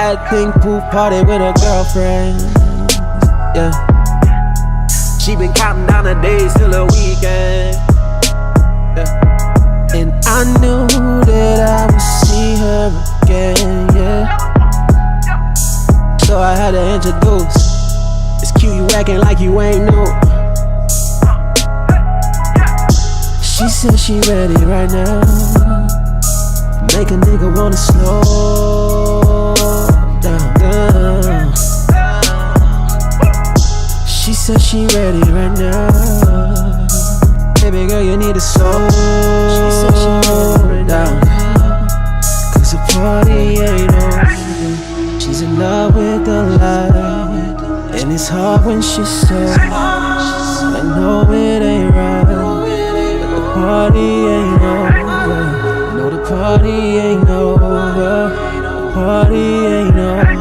Bad thing, pool party with her girlfriend. Yeah. She been counting down the days till the weekend. Yeah. And I knew that I would see her again. Yeah. So I had to introduce. It's cute, you acting like you ain't new. She said she ready right now. Make a nigga wanna slow down. She said she ready right now. Baby girl, you need to slow down. Cause the party ain't over. She's in love with the light, and it's hard when she's sober. I know it ain't right, but the party ain't over. No, the party ain't over. The party ain't over.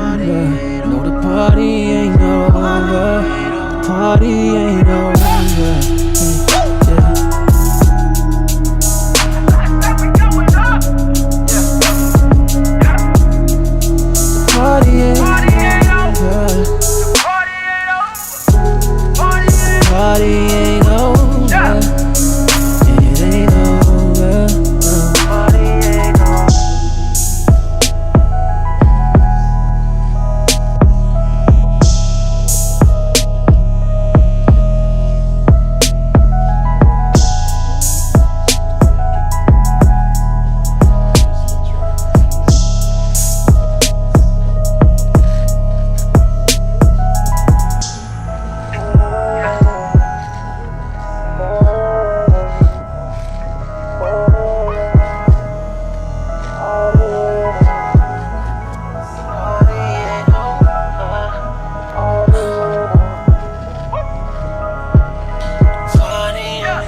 No, the party ain't over. The party ain't over. Party ain't over. Party ain't over. It ain't over. Party ain't over.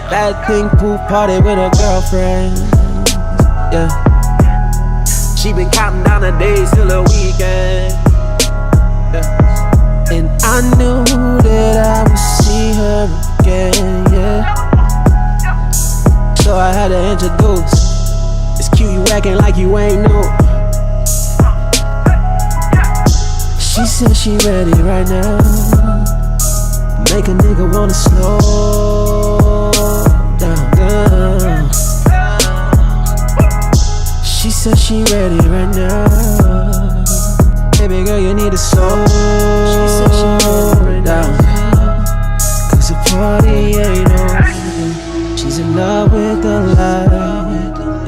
Bad thing, pool party with her girlfriend. Yeah. She been counting down the days till the weekend. Yeah. And I knew that I would see her again. Yeah. So I had to introduce. It's cute, you acting like you ain't new. She said she ready right now. Make a nigga wanna slow down. She said she ready right now. Baby girl, you need to slow down. Cause the party ain't over. She's in love with the light,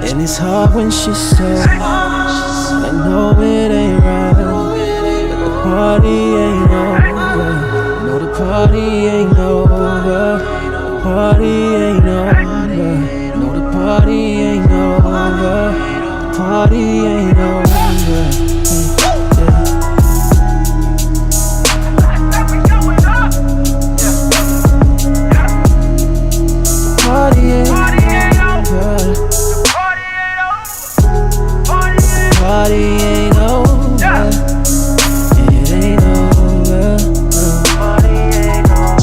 and it's hard when she's sober. I know it ain't right, but the party ain't over. No, the party ain't over. Party ain't over. No, the party ain't over. Party ain't over. Party ain't over. Party ain't over. It ain't over. Party ain't over.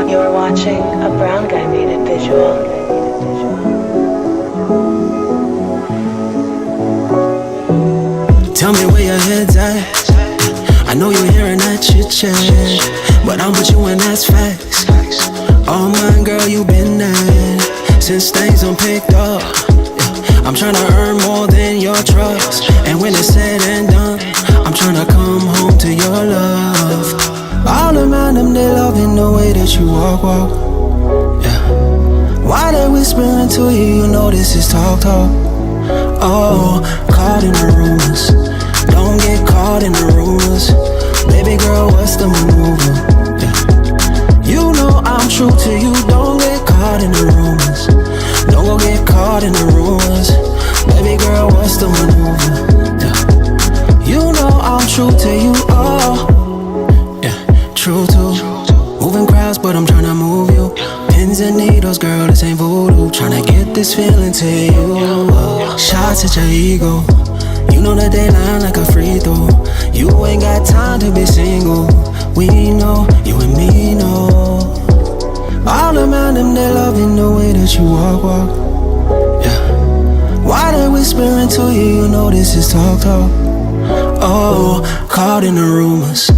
You're watching a brown guy made it visual. Tell me where your head's at. I know you're hearing that chit chat, but I'm with you and that's facts. Oh my girl, you been there since things done picked up. I'm tryna earn more than your trust, and when it's said and done, I'm tryna come home to your love. All around them, they loving the way that you walk. Yeah. Why they whispering to you? You know this is talk. Oh, caught in the rumors. Don't get caught in the rumors. Baby girl, what's the maneuver? Yeah. You know I'm true to you. Don't get caught in the rumors. Don't go get caught in the rumors. Baby girl, what's the maneuver? Yeah. You know I'm true to you. Oh, yeah, true too. Moving crowds, but I'm tryna move you. Pins and needles, girl, this ain't voodoo. Tryna get this feeling to you. Shots at your ego. You know that they line like a free throw. You ain't got time to be single. We know, you and me know. All around them, they loving the way that you walk. Yeah. Why they whispering to you? You know this is talk. Oh, caught in the rumors.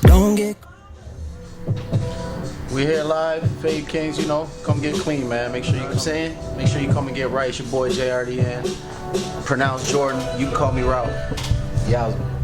Don't get. We here live, Fade Kings, you know, come get clean, man. Make sure you, I'm saying, make sure you come and get right. It's your boy JRDN. Pronounce Jordan. You can call me Ralph. Yowza.